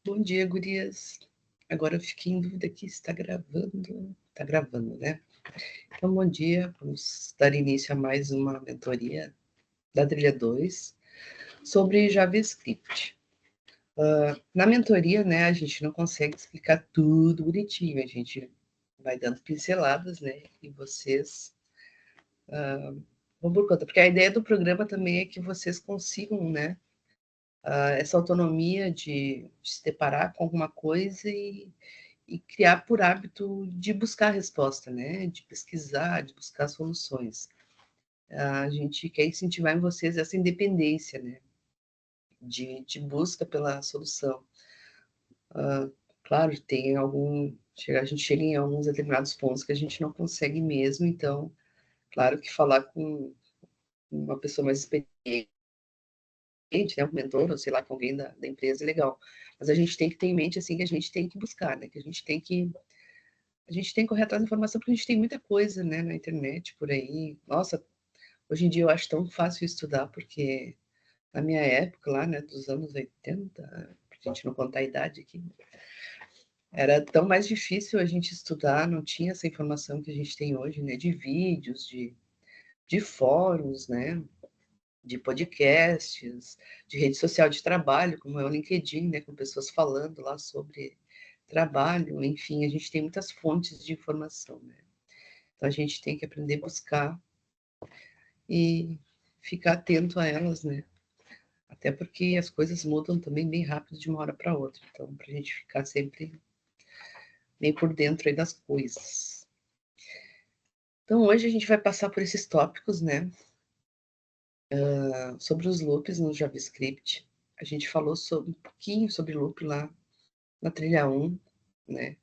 Bom dia, gurias. Agora eu fiquei em dúvida aqui se está gravando. Está gravando, né? Então, bom dia. Vamos dar início a mais uma mentoria da Trilha 2 sobre JavaScript. Na mentoria, né, a gente não consegue explicar tudo bonitinho. A gente vai dando pinceladas, né? E vocês vão por conta. Porque a ideia do programa também é que vocês consigam, né? Essa autonomia de se deparar com alguma coisa e criar por hábito de buscar a resposta, né? De pesquisar, de buscar soluções. A gente quer incentivar em vocês essa independência, né? De busca pela solução. Claro, tem algum. A gente chega em alguns determinados pontos que a gente não consegue mesmo, então, claro que falar com uma pessoa mais experiente, né, um mentor, ou sei lá, com alguém da empresa é legal. Mas a gente tem que ter em mente, assim, que a gente tem que buscar, né? Que a gente tem que correr atrás da informação, porque a gente tem muita coisa, né, na internet, por aí. Nossa, hoje em dia eu acho tão fácil estudar, porque na minha época, lá, né, dos anos 80, pra gente não contar a idade aqui, era tão mais difícil a gente estudar, não tinha essa informação que a gente tem hoje, né, de vídeos, de fóruns, né, de podcasts, de rede social de trabalho, como é o LinkedIn, né, com pessoas falando lá sobre trabalho, enfim, a gente tem muitas fontes de informação, né. Então a gente tem que aprender a buscar e ficar atento a elas, né? Até porque as coisas mudam também bem rápido de uma hora para outra. Então, para a gente ficar sempre bem por dentro aí das coisas. Então, hoje a gente vai passar por esses tópicos, né? Sobre os loops no JavaScript. A gente falou um pouquinho sobre loop lá na trilha 1, né?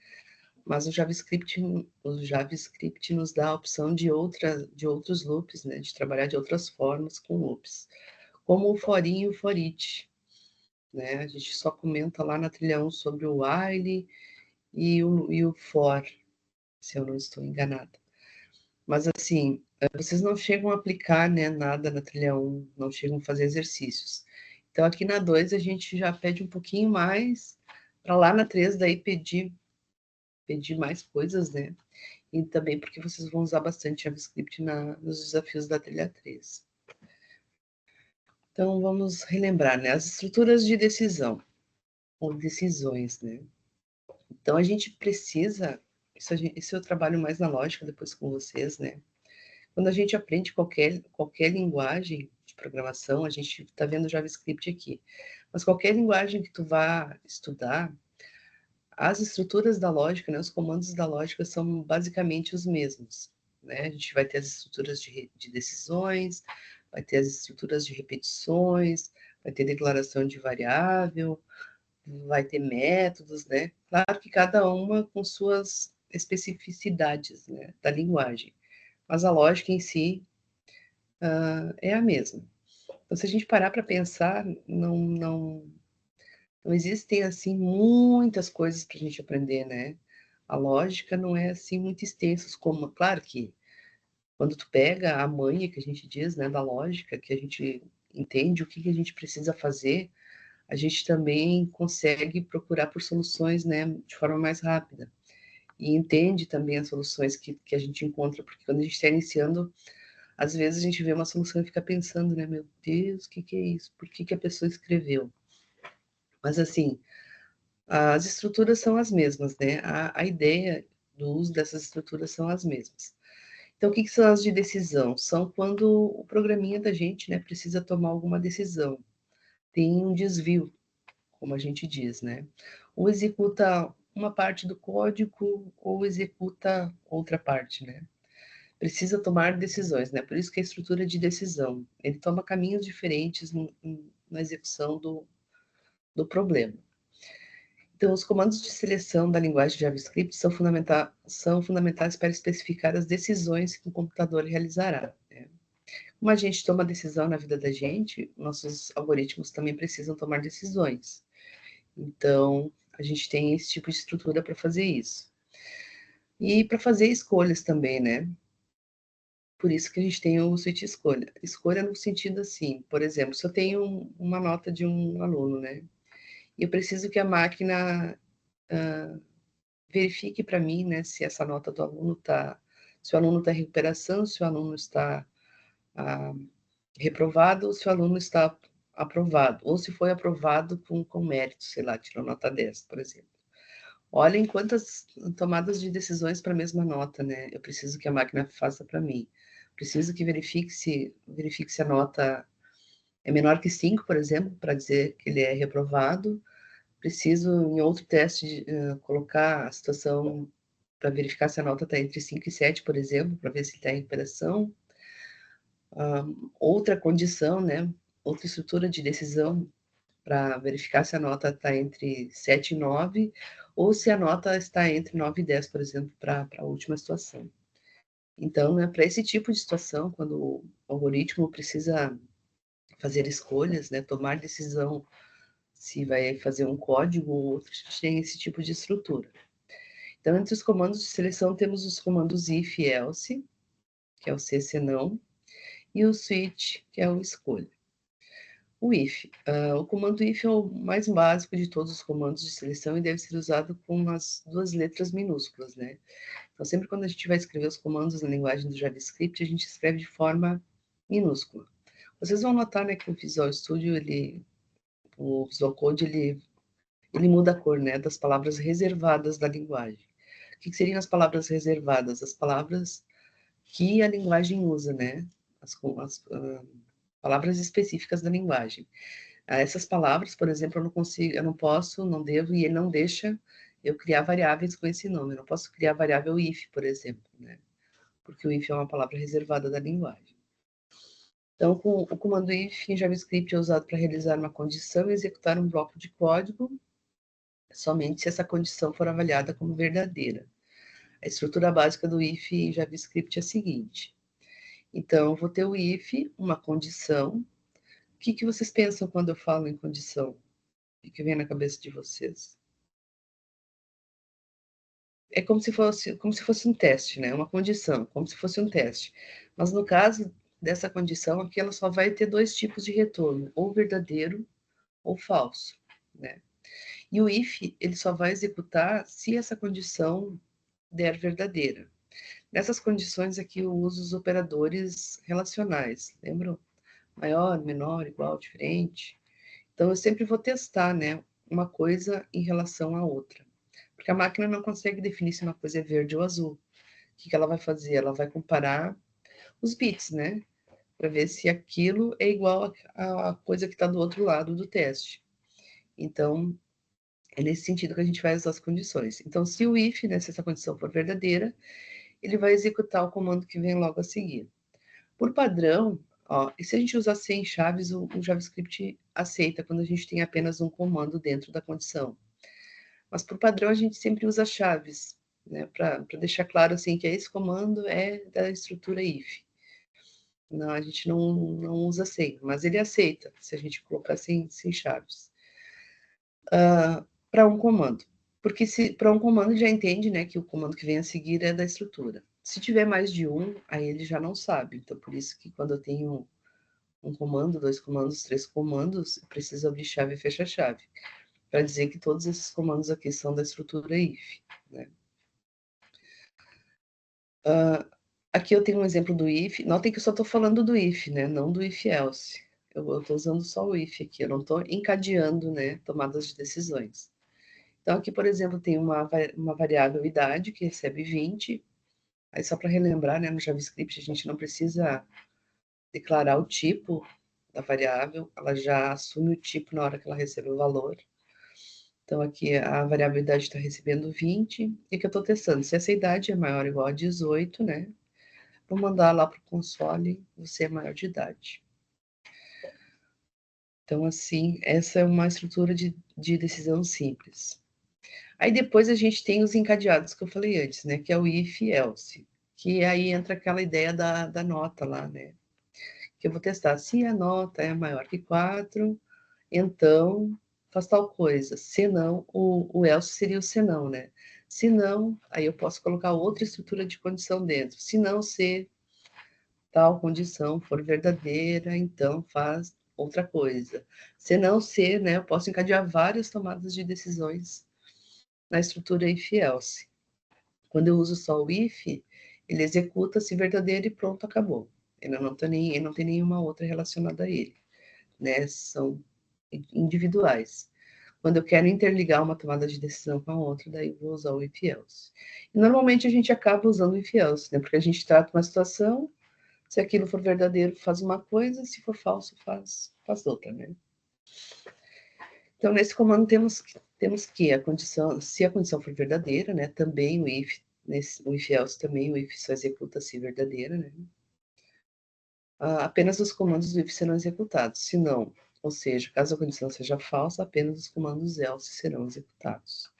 Mas o JavaScript nos dá a opção de outros loops, né? De trabalhar de outras formas com loops, como o for e o for each, né? A gente só comenta lá na trilha 1 sobre o while e o for, se eu não estou enganada. Mas assim, vocês não chegam a aplicar, né, nada na trilha 1, não chegam a fazer exercícios. Então aqui na 2 a gente já pede um pouquinho mais, para lá na 3 daí pedir mais coisas, né? E também porque vocês vão usar bastante JavaScript nos desafios da trilha 3. Então vamos relembrar, né? As estruturas de decisão, ou decisões, né? Então a gente precisa, isso eu trabalho mais na lógica depois com vocês, né? Quando a gente aprende qualquer linguagem de programação, a gente está vendo JavaScript aqui, mas qualquer linguagem que tu vá estudar, as estruturas da lógica, né, os comandos da lógica são basicamente os mesmos, né? A gente vai ter as estruturas de decisões, vai ter as estruturas de repetições, vai ter declaração de variável, vai ter métodos, né? Claro que cada uma com suas especificidades, né, da linguagem, mas a lógica em si é a mesma. Então, se a gente parar para pensar, não existem assim muitas coisas para a gente aprender, né? A lógica não é assim muito extensa, como, claro que quando tu pega a manha que a gente diz, né, da lógica, que a gente entende o que a gente precisa fazer, a gente também consegue procurar por soluções, né, de forma mais rápida. E entende também as soluções que a gente encontra, porque quando a gente está iniciando, às vezes a gente vê uma solução e fica pensando, né, meu Deus, o que é isso? Por que a pessoa escreveu? Mas assim, as estruturas são as mesmas, né? A ideia do uso dessas estruturas são as mesmas. Então, o que são as de decisão? São quando o programinha da gente, né, precisa tomar alguma decisão. Tem um desvio, como a gente diz, né? Ou executa uma parte do código ou executa outra parte, né? Precisa tomar decisões, né? Por isso que a estrutura de decisão, ele toma caminhos diferentes na execução do problema. Então, os comandos de seleção da linguagem de JavaScript são fundamentais para especificar as decisões que o computador realizará, né? Como a gente toma decisão na vida da gente, nossos algoritmos também precisam tomar decisões. Então, a gente tem esse tipo de estrutura para fazer isso. E para fazer escolhas também, né? Por isso que a gente tem o switch escolha. Escolha no sentido assim, por exemplo, se eu tenho uma nota de um aluno, né? e eu preciso que a máquina verifique para mim, né, se essa nota do aluno está, se o aluno está em recuperação, se o aluno está reprovado ou se o aluno está aprovado, ou se foi aprovado com mérito, sei lá, tirou nota 10, por exemplo. Olhem quantas tomadas de decisões para a mesma nota, né? Eu preciso que a máquina faça para mim. Preciso que verifique se a nota é menor que 5, por exemplo, para dizer que ele é reprovado. Preciso, em outro teste, colocar a situação para verificar se a nota está entre 5 e 7, por exemplo, para ver se está em recuperação. Outra condição, né? Outra estrutura de decisão para verificar se a nota está entre 7 e 9, ou se a nota está entre 9 e 10, por exemplo, para a última situação. Então, né, para esse tipo de situação, quando o algoritmo precisa fazer escolhas, né, tomar decisão se vai fazer um código ou outro, a gente tem esse tipo de estrutura. Então, entre os comandos de seleção, temos os comandos if e else, que é o se não, e o switch, que é o escolha. O if. O comando if é o mais básico de todos os comandos de seleção e deve ser usado com as duas letras minúsculas, né? Então, sempre quando a gente vai escrever os comandos na linguagem do JavaScript, a gente escreve de forma minúscula. Vocês vão notar, né, que o Visual Studio, o Visual Code, ele muda a cor, né, das palavras reservadas da linguagem. O que seriam as palavras reservadas? As palavras que a linguagem usa, né? As palavras específicas da linguagem. Essas palavras, por exemplo, eu não consigo, eu não posso, não devo, e ele não deixa eu criar variáveis com esse nome. Eu não posso criar a variável if, por exemplo, né? Porque o if é uma palavra reservada da linguagem. Então, o comando if em JavaScript é usado para realizar uma condição e executar um bloco de código somente se essa condição for avaliada como verdadeira. A estrutura básica do if em JavaScript é a seguinte. Então, eu vou ter o if, uma condição. O que vocês pensam quando eu falo em condição? O que vem na cabeça de vocês? É como se fosse um teste, né? Uma condição, como se fosse um teste. Mas no caso dessa condição aqui, ela só vai ter dois tipos de retorno, ou verdadeiro ou falso, né? E o if, ele só vai executar se essa condição der verdadeira. Nessas condições aqui eu uso os operadores relacionais, lembram? Maior, menor, igual, diferente. Então eu sempre vou testar, né, uma coisa em relação à outra. Porque a máquina não consegue definir se uma coisa é verde ou azul. O que ela vai fazer? Ela vai comparar os bits, né? Para ver se aquilo é igual à coisa que está do outro lado do teste. Então, é nesse sentido que a gente vai usar as condições. Então, se o if, né, se essa condição for verdadeira, ele vai executar o comando que vem logo a seguir. Por padrão, ó, e se a gente usar 100 chaves, o JavaScript aceita quando a gente tem apenas um comando dentro da condição. Mas por padrão a gente sempre usa chaves, né, para deixar claro assim que esse comando é da estrutura if. Não, a gente não usa 100, mas ele aceita se a gente colocar sem chaves. Para um comando. Porque se para um comando já entende, né, que o comando que vem a seguir é da estrutura. Se tiver mais de um, aí ele já não sabe. Então, por isso que quando eu tenho um comando, dois comandos, três comandos, eu preciso abrir chave e fechar chave, para dizer que todos esses comandos aqui são da estrutura if, né? Aqui eu tenho um exemplo do if. Notem que eu só estou falando do if, né? Não do if else. Eu estou usando só o if aqui, eu não estou encadeando, né, tomadas de decisões. Então, aqui, por exemplo, tem uma variável idade que recebe 20. Aí, só para relembrar, né, no JavaScript, a gente não precisa declarar o tipo da variável, ela já assume o tipo na hora que ela recebe o valor. Então, aqui a variável idade está recebendo 20, e que eu estou testando se essa idade é maior ou igual a 18, né? Vou mandar lá para o console, você é maior de idade. Então, assim, essa é uma estrutura de decisão simples. Aí depois a gente tem os encadeados que eu falei antes, né? Que é o if e else. Que aí entra aquela ideia da nota lá, né? Que eu vou testar. Se a nota é maior que 4, então faz tal coisa. Se não, o else seria o se não, né? Se não, aí eu posso colocar outra estrutura de condição dentro. Se não ser tal condição for verdadeira, então faz outra coisa. Se não C, né, eu posso encadear várias tomadas de decisões na estrutura if-else. Quando eu uso só o if, ele executa se verdadeiro e pronto, acabou. Ele não tem nenhuma outra relacionada a ele, né? São individuais. Quando eu quero interligar uma tomada de decisão com a outra, daí eu vou usar o if-else. E normalmente a gente acaba usando o if-else, né? Porque a gente trata uma situação, se aquilo for verdadeiro, faz uma coisa, se for falso, faz outra, né? Então, nesse comando temos que a condição, se a condição for verdadeira, né? Também o if, o if-else também, o if só executa se verdadeira, né? Apenas os comandos do if serão executados. Se não, ou seja, caso a condição seja falsa, apenas os comandos else serão executados.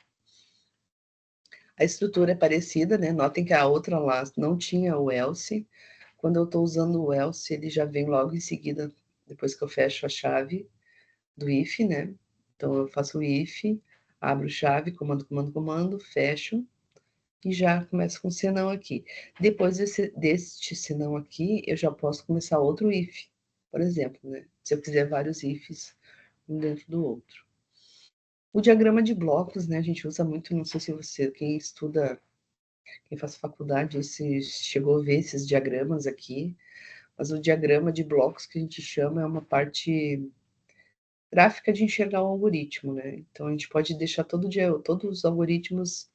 A estrutura é parecida, né? Notem que a outra lá não tinha o else. Quando eu estou usando o else, ele já vem logo em seguida, depois que eu fecho a chave do if, né? Então, eu faço o if, abro chave, comando, comando, comando, fecho, e já começo com o senão aqui. Depois deste senão aqui, eu já posso começar outro if, por exemplo, né? Se eu quiser vários ifs um dentro do outro. O diagrama de blocos, né? A gente usa muito, não sei se você, quem estuda, quem faz faculdade, se chegou a ver esses diagramas aqui, mas o diagrama de blocos que a gente chama é uma parte gráfica de enxergar o algoritmo, né? Então a gente pode deixar todos os algoritmos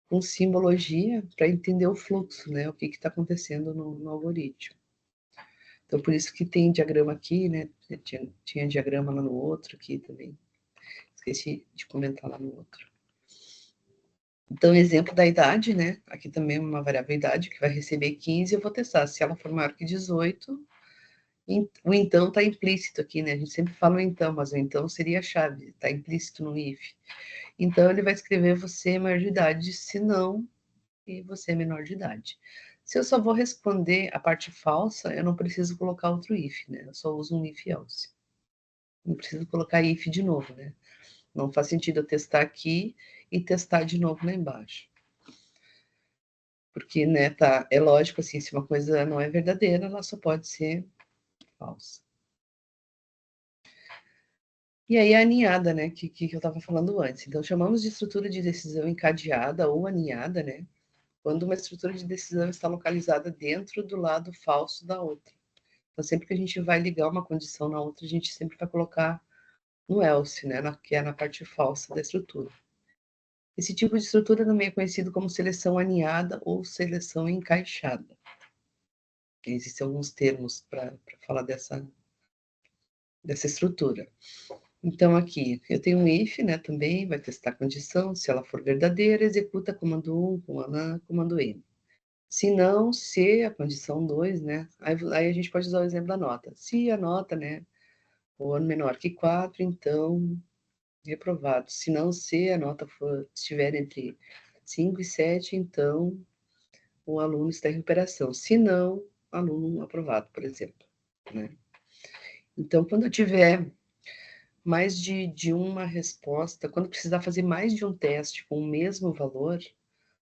com simbologia para entender o fluxo, né? O que está acontecendo no algoritmo. Então por isso que tem diagrama aqui, né? Tinha diagrama lá no outro aqui também. Esqueci de comentar lá no outro. Então, exemplo da idade, né? Aqui também uma variável idade que vai receber 15, eu vou testar. Se ela for maior que 18, o então está implícito aqui, né? A gente sempre fala o então, mas o então seria a chave, está implícito no if. Então, ele vai escrever você é maior de idade, se não, e você é menor de idade. Se eu só vou responder a parte falsa, eu não preciso colocar outro if, né? Eu só uso um if else. Não preciso colocar if de novo, né? Não faz sentido eu testar aqui e testar de novo lá embaixo. Porque, né, tá, é lógico, assim, se uma coisa não é verdadeira, ela só pode ser falsa. E aí a aninhada, né, que eu estava falando antes. Então, chamamos de estrutura de decisão encadeada ou aninhada, né, quando uma estrutura de decisão está localizada dentro do lado falso da outra. Então, sempre que a gente vai ligar uma condição na outra, a gente sempre vai colocar no else, né, que é na parte falsa da estrutura. Esse tipo de estrutura também é conhecido como seleção aninhada ou seleção encaixada. Existem alguns termos para falar dessa estrutura. Então, aqui, eu tenho um if, né, também, vai testar a condição, se ela for verdadeira, executa comando 1, comando A, comando N. Se não, se a condição 2, né, aí a gente pode usar o exemplo da nota. Se a nota, né, for menor que 4, então, reprovado. Se não, se a nota estiver entre 5 e 7, então, o aluno está em recuperação. Se não, aluno aprovado, por exemplo, né. Então, quando eu tiver mais de uma resposta, quando precisar fazer mais de um teste com o mesmo valor,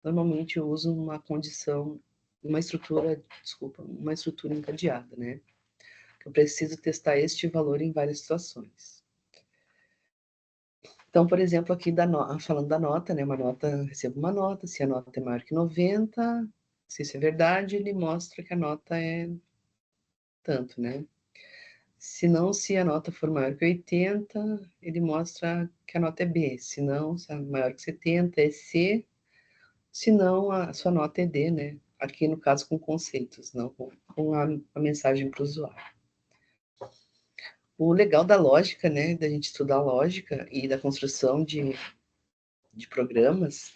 normalmente eu uso uma condição, uma estrutura encadeada, né? Eu preciso testar este valor em várias situações. Então, por exemplo, aqui falando da nota, né? Recebo uma nota, se a nota é maior que 90, se isso é verdade, ele mostra que a nota é tanto, né? Se não, se a nota for maior que 80, ele mostra que a nota é B. Se não, se é maior que 70, é C. Se não, a sua nota é D, né? Aqui, no caso, com conceitos, não com a mensagem para o usuário. O legal da lógica, né, da gente estudar lógica e da construção de programas,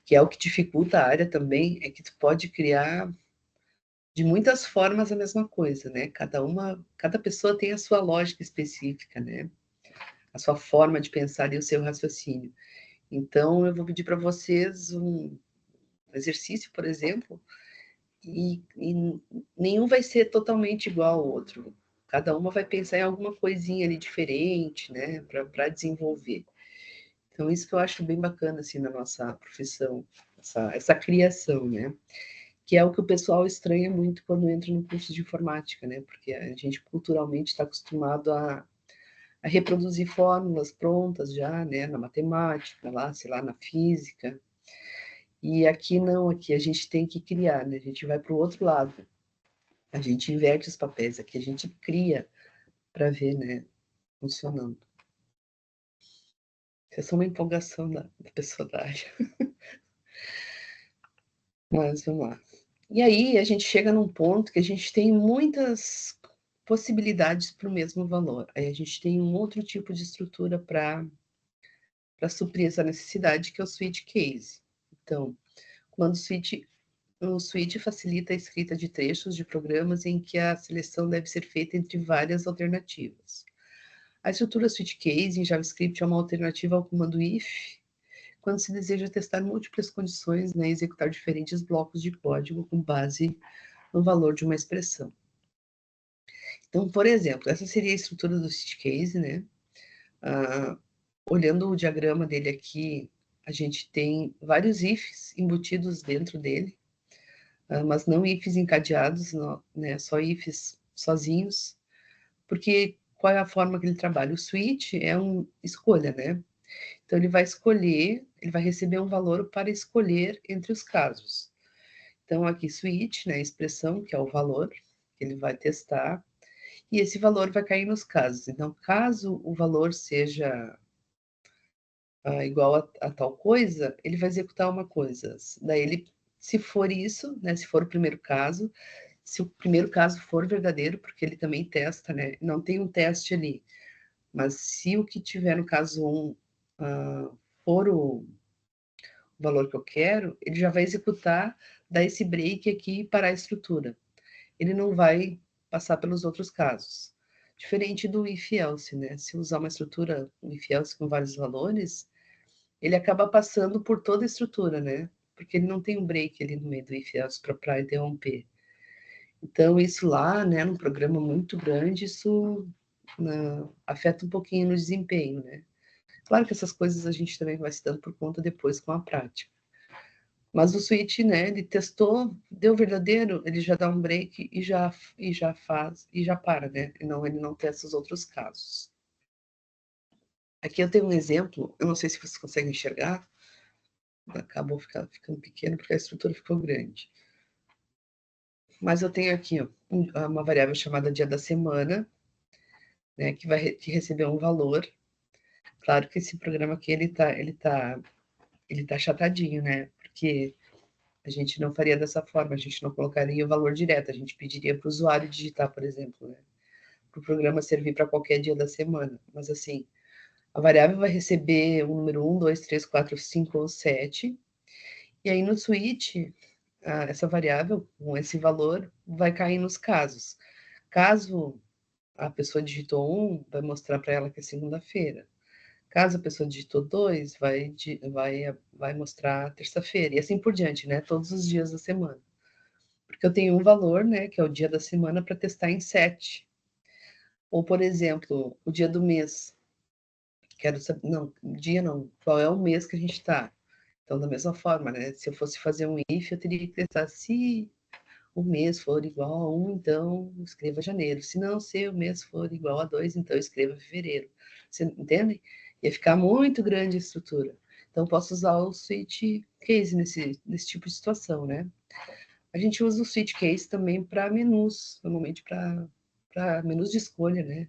que é o que dificulta a área também, é que tu pode criar de muitas formas a mesma coisa, né? Cada pessoa tem a sua lógica específica, né? A sua forma de pensar e o seu raciocínio. Então, eu vou pedir para vocês um exercício, por exemplo, e nenhum vai ser totalmente igual ao outro. Cada uma vai pensar em alguma coisinha ali diferente, né, para desenvolver. Então, isso que eu acho bem bacana, assim, na nossa profissão, essa criação, né? que é o que o pessoal estranha muito quando entra no curso de informática, né? Porque a gente culturalmente está acostumado a reproduzir fórmulas prontas já, né? Na matemática, lá, sei lá, na física. E aqui não, aqui a gente tem que criar, né? A gente vai para o outro lado. A gente inverte os papéis, aqui a gente cria para ver, né? Funcionando. Isso é só uma empolgação da pessoa da área. Mas vamos lá. E aí a gente chega num ponto que a gente tem muitas possibilidades para o mesmo valor. Aí a gente tem um outro tipo de estrutura para suprir essa necessidade, que é o switch case. Então, quando o switch facilita a escrita de trechos de programas em que a seleção deve ser feita entre várias alternativas. A estrutura switch case em JavaScript é uma alternativa ao comando if, quando se deseja testar múltiplas condições, né, e executar diferentes blocos de código com base no valor de uma expressão. Então, por exemplo, essa seria a estrutura do switch case, né? Olhando o diagrama dele aqui, a gente tem vários ifs embutidos dentro dele, mas não ifs encadeados, não, né? Só ifs sozinhos, porque qual é a forma que ele trabalha? O switch é uma escolha, né? Então ele vai escolher, ele vai receber um valor para escolher entre os casos. Então aqui switch, né, a expressão que é o valor que ele vai testar, e esse valor vai cair nos casos. Então, caso o valor seja igual a tal coisa, ele vai executar uma coisa. Daí ele, se for isso, né, se for o primeiro caso, se o primeiro caso for verdadeiro, porque ele também testa, né, não tem um teste ali, mas se o que tiver no caso 1 for o valor que eu quero, ele já vai executar, dar esse break aqui e parar a estrutura. Ele não vai passar pelos outros casos. Diferente do if-else, né? Se usar uma estrutura, um if-else com vários valores, ele acaba passando por toda a estrutura, né? Porque ele não tem um break ali no meio do if-else para interromper. Então, isso lá, né, num programa muito grande, isso afeta um pouquinho no desempenho, né? Claro que essas coisas a gente também vai se dando por conta depois com a prática. Mas o switch, né, ele testou, deu verdadeiro, ele já dá um break e já faz, e já para, né? Ele não testa os outros casos. Aqui eu tenho um exemplo, eu não sei se vocês conseguem enxergar, acabou ficando pequeno porque a estrutura ficou grande. Mas eu tenho aqui ó, uma variável chamada dia da semana, né, que recebeu um valor. Claro que esse programa aqui, ele tá achatadinho, né? Porque a gente não faria dessa forma, a gente não colocaria o valor direto, a gente pediria para o usuário digitar, por exemplo, né? Para o programa servir para qualquer dia da semana. Mas assim, a variável vai receber o número 1, 2, 3, 4, 5 ou 7, e aí no switch, essa variável, com esse valor, vai cair nos casos. Caso a pessoa digitou 1, vai mostrar para ela que é segunda-feira. Caso a pessoa digitou 2, vai mostrar terça-feira, e assim por diante, né? Todos os dias da semana. Porque eu tenho um valor, né, que é o dia da semana, para testar em 7. Ou, por exemplo, o dia do mês. Quero saber, não, dia não, qual é o mês que a gente está. Então, da mesma forma, né, se eu fosse fazer um if, eu teria que testar se o mês for igual a 1, então escreva janeiro. Se não, se o mês for igual a 2, então escreva fevereiro. Você entende? Ia ficar muito grande a estrutura. Então, posso usar o switch case nesse tipo de situação, né? A gente usa o switch case também para menus, normalmente para menus de escolha, né?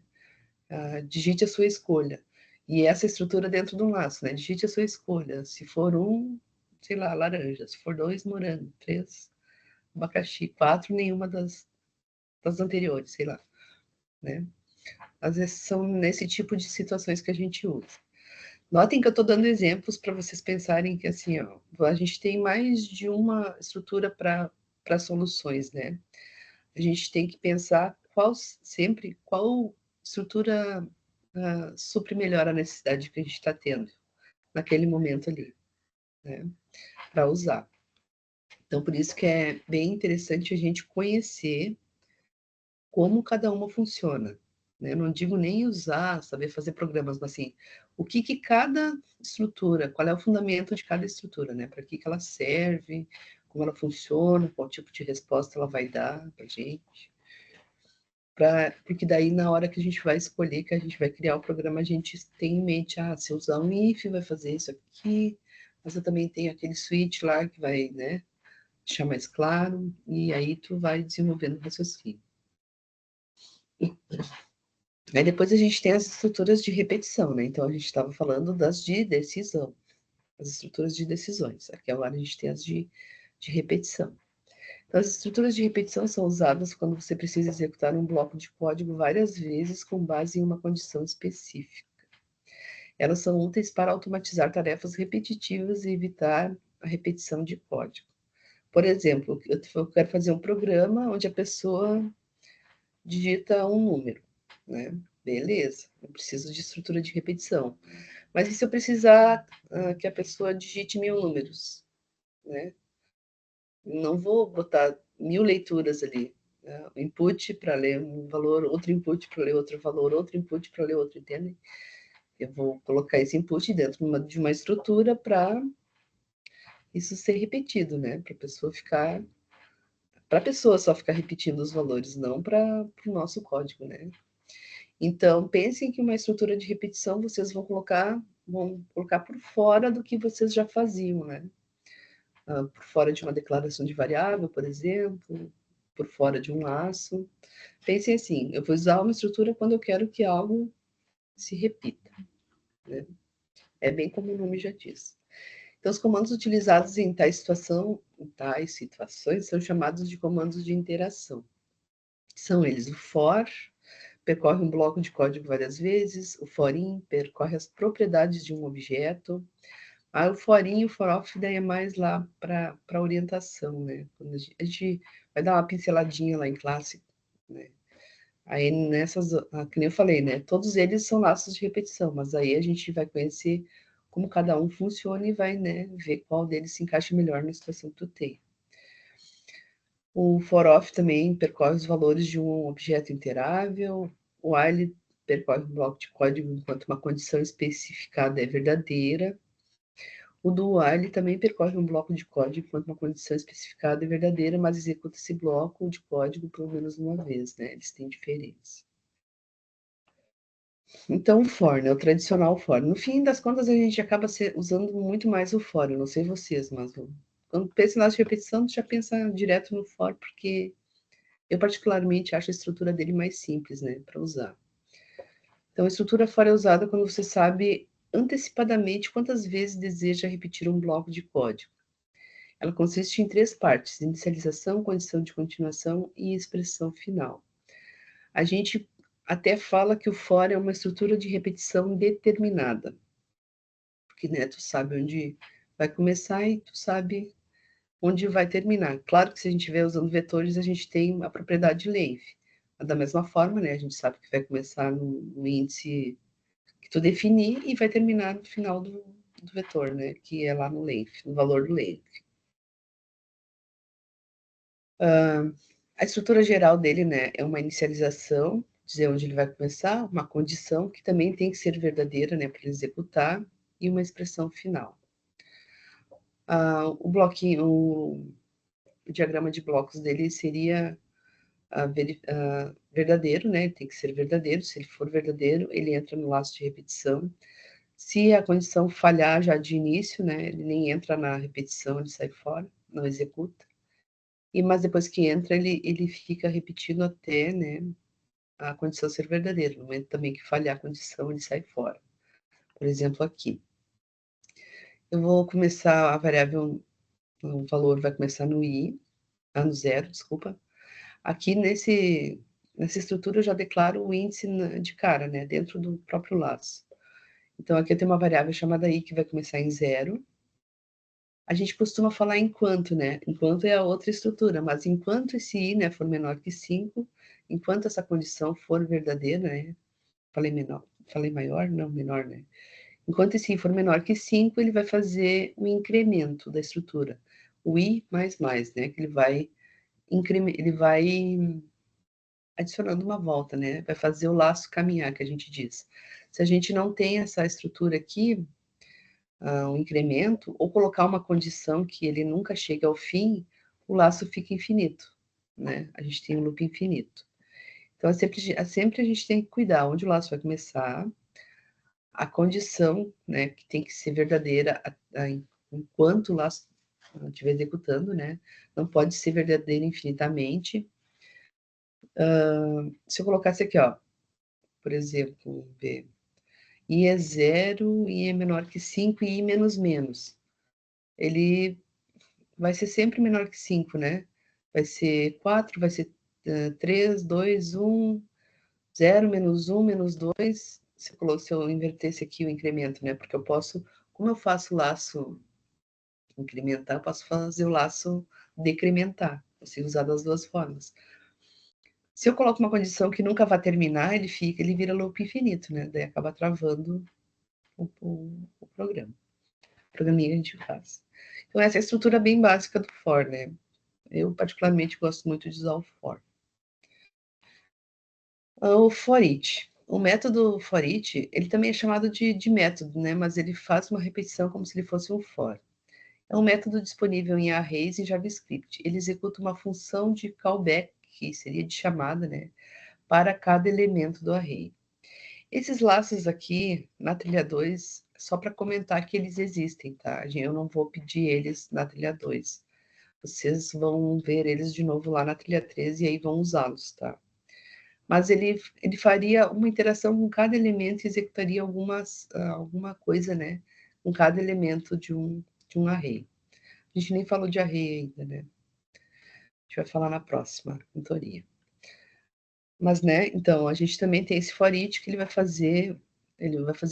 Digite a sua escolha. E essa estrutura dentro de um laço, né? Digite a sua escolha. Se for um, sei lá, laranja. Se for 2, morango. 3, abacaxi. 4, nenhuma das anteriores, sei lá, né? Às vezes são nesse tipo de situações que a gente usa. Notem que eu estou dando exemplos para vocês pensarem que, assim, ó, a gente tem mais de uma estrutura para soluções, né? A gente tem que pensar qual estrutura supre melhor a necessidade que a gente está tendo naquele momento ali, né? Para usar. Então, por isso que é bem interessante a gente conhecer como cada uma funciona. Né? Eu não digo nem usar, saber fazer programas, mas assim, o que cada estrutura, qual é o fundamento de cada estrutura, né? Para que ela serve, como ela funciona, qual tipo de resposta ela vai dar para a gente. Porque daí, na hora que a gente vai escolher, que a gente vai criar o programa, a gente tem em mente, se eu usar um if, vai fazer isso aqui, mas eu também tenho aquele switch lá que vai, né, deixar mais claro, e aí tu vai desenvolvendo o raciocínio. Aí depois a gente tem as estruturas de repetição, né? Então a gente estava falando das de decisão, as estruturas de decisões. Aqui agora a gente tem as de repetição. Então, as estruturas de repetição são usadas quando você precisa executar um bloco de código várias vezes com base em uma condição específica. Elas são úteis para automatizar tarefas repetitivas e evitar a repetição de código. Por exemplo, eu quero fazer um programa onde a pessoa digita um número, né? Beleza, eu preciso de estrutura de repetição. Mas e se eu precisar que a pessoa digite 1000 números, né? Não vou botar 1000 leituras ali. Né? Input para ler um valor, outro input para ler outro valor, outro input para ler outro, entende? Eu vou colocar esse input dentro de uma estrutura para isso ser repetido, né? Para a pessoa ficar. Para a pessoa só ficar repetindo os valores, não para o nosso código, né? Então, pensem que uma estrutura de repetição vocês vão colocar por fora do que vocês já faziam, né? Por fora de uma declaração de variável, por exemplo, por fora de um laço. Pensem assim, eu vou usar uma estrutura quando eu quero que algo se repita, né? É bem como o nome já diz. Então, os comandos utilizados em tais situações são chamados de comandos de interação. São eles o for, percorre um bloco de código várias vezes, o for-in percorre as propriedades de um objeto, o for-in e o for-off daí é mais lá para orientação, né? Quando a gente vai dar uma pinceladinha lá em classe, né? Aí nessas, que nem eu falei, né? Todos eles são laços de repetição, mas aí a gente vai conhecer como cada um funciona e vai, né, ver qual deles se encaixa melhor na situação que tu tem. O for-off também percorre os valores de um objeto interável. O while percorre um bloco de código enquanto uma condição especificada é verdadeira. O do while também percorre um bloco de código enquanto uma condição especificada é verdadeira, mas executa esse bloco de código pelo menos uma vez, né? Eles têm diferença. Então, o for, né? O tradicional for. No fim das contas, a gente acaba usando muito mais o for. Eu não sei vocês, mas quando pensa na repetição, já pensa direto no for, porque eu particularmente acho a estrutura dele mais simples, né, para usar. Então, a estrutura for é usada quando você sabe antecipadamente quantas vezes deseja repetir um bloco de código. Ela consiste em 3 partes: inicialização, condição de continuação e expressão final. A gente até fala que o for é uma estrutura de repetição determinada, porque, né, tu sabe onde vai começar e tu sabe onde vai terminar. Claro que se a gente estiver usando vetores, a gente tem a propriedade length. Da mesma forma, né, a gente sabe que vai começar no índice que tu definir e vai terminar no final do vetor, né, que é lá no length, no valor do length. A estrutura geral dele, né, é uma inicialização, dizer onde ele vai começar, uma condição que também tem que ser verdadeira, né, para ele executar, e uma expressão final. O bloquinho, o diagrama de blocos dele seria verdadeiro, né? Ele tem que ser verdadeiro. Se ele for verdadeiro, ele entra no laço de repetição. Se a condição falhar já de início, né? Ele nem entra na repetição, ele sai fora, não executa. Mas depois que entra, ele fica repetindo até, né, a condição ser verdadeira. No momento também que falhar a condição, ele sai fora. Por exemplo, aqui. Eu vou começar a variável, o valor vai começar no i, no zero, desculpa. Aqui nessa estrutura eu já declaro o índice de cara, né, dentro do próprio laço. Então aqui eu tenho uma variável chamada i que vai começar em zero. A gente costuma falar enquanto, né? Enquanto é a outra estrutura, mas enquanto esse i, né, for menor que 5, enquanto essa condição for verdadeira, né? Falei menor, falei maior, não, menor, né? Enquanto esse i for menor que 5, ele vai fazer o incremento da estrutura. O i mais mais, né? Que ele vai adicionando uma volta, né? Vai fazer o laço caminhar, que a gente diz. Se a gente não tem essa estrutura aqui, um incremento, ou colocar uma condição que ele nunca chegue ao fim, o laço fica infinito, né? A gente tem um loop infinito. Então, sempre a gente tem que cuidar onde o laço vai começar, a condição, né, que tem que ser verdadeira enquanto o laço estiver executando, né? Não pode ser verdadeira infinitamente. Se eu colocasse aqui, ó, por exemplo, ver I é 0, I é menor que 5 e I menos menos. Ele vai ser sempre menor que 5, né? Vai ser 4, vai ser 3, 2, 1, 0, menos 1, menos 2. Se eu invertesse aqui o incremento, né? Porque eu posso, como eu faço o laço incrementar, eu posso fazer o laço decrementar. Consigo usar das duas formas. Se eu coloco uma condição que nunca vai terminar, ele vira loop infinito, né? Daí acaba travando o programa. O programinha que a gente faz. Então, essa é a estrutura bem básica do for, né? Eu, particularmente, gosto muito de usar o for. O for each. O método for each, ele também é chamado de método, né? Mas ele faz uma repetição como se ele fosse um for. É um método disponível em arrays e JavaScript. Ele executa uma função de callback, que seria de chamada, né? Para cada elemento do array. Esses laços aqui, na trilha 2, só para comentar que eles existem, tá? Eu não vou pedir eles na trilha 2. Vocês vão ver eles de novo lá na trilha 3 e aí vão usá-los, tá? Mas ele faria uma interação com cada elemento e executaria alguma coisa, né? Com cada elemento de um array. A gente nem falou de array ainda, né? A gente vai falar na próxima mentoria. Mas, né, então, a gente também tem esse for each que ele vai fazer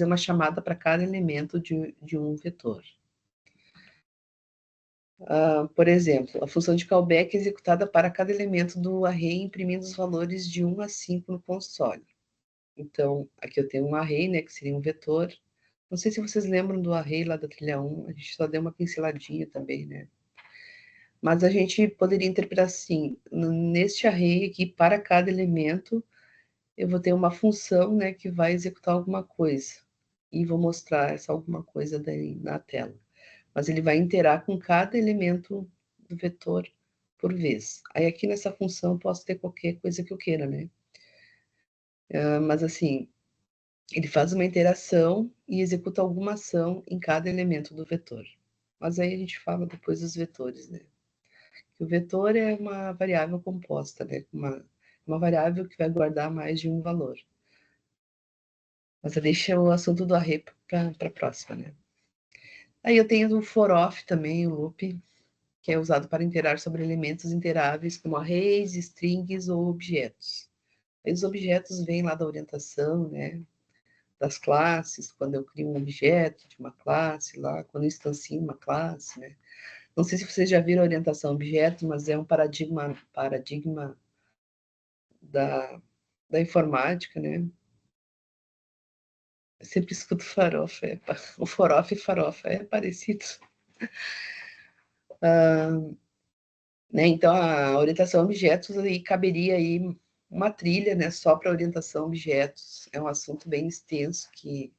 uma chamada para cada elemento de um vetor. Por exemplo, a função de callback é executada para cada elemento do array, imprimindo os valores de 1 a 5 no console. Então, aqui eu tenho um array, né, que seria um vetor. Não sei se vocês lembram do array lá da trilha 1, a gente só deu uma pinceladinha também, né? Mas a gente poderia interpretar assim, neste array aqui, para cada elemento, eu vou ter uma função, né, que vai executar alguma coisa. E vou mostrar essa alguma coisa daí na tela. Mas ele vai interar com cada elemento do vetor por vez. Aí aqui nessa função eu posso ter qualquer coisa que eu queira, né? Mas assim, ele faz uma interação e executa alguma ação em cada elemento do vetor. Mas aí a gente fala depois dos vetores, né? O vetor é uma variável composta, né? Uma variável que vai guardar mais de um valor. Mas deixa o assunto do array para a próxima, né? Aí eu tenho o for off também, o loop, que é usado para interar sobre elementos interáveis como arrays, strings ou objetos. Aí os objetos vêm lá da orientação, né? Das classes, quando eu crio um objeto de uma classe lá, quando eu instancio uma classe, né? Não sei se vocês já viram a orientação objeto, mas é um paradigma da informática, né? Eu sempre escuto farofa, o forofa e farofa, é parecido. Né? Então, a orientação a objetos aí caberia aí uma trilha, né, só para orientação a objetos. É um assunto bem extenso que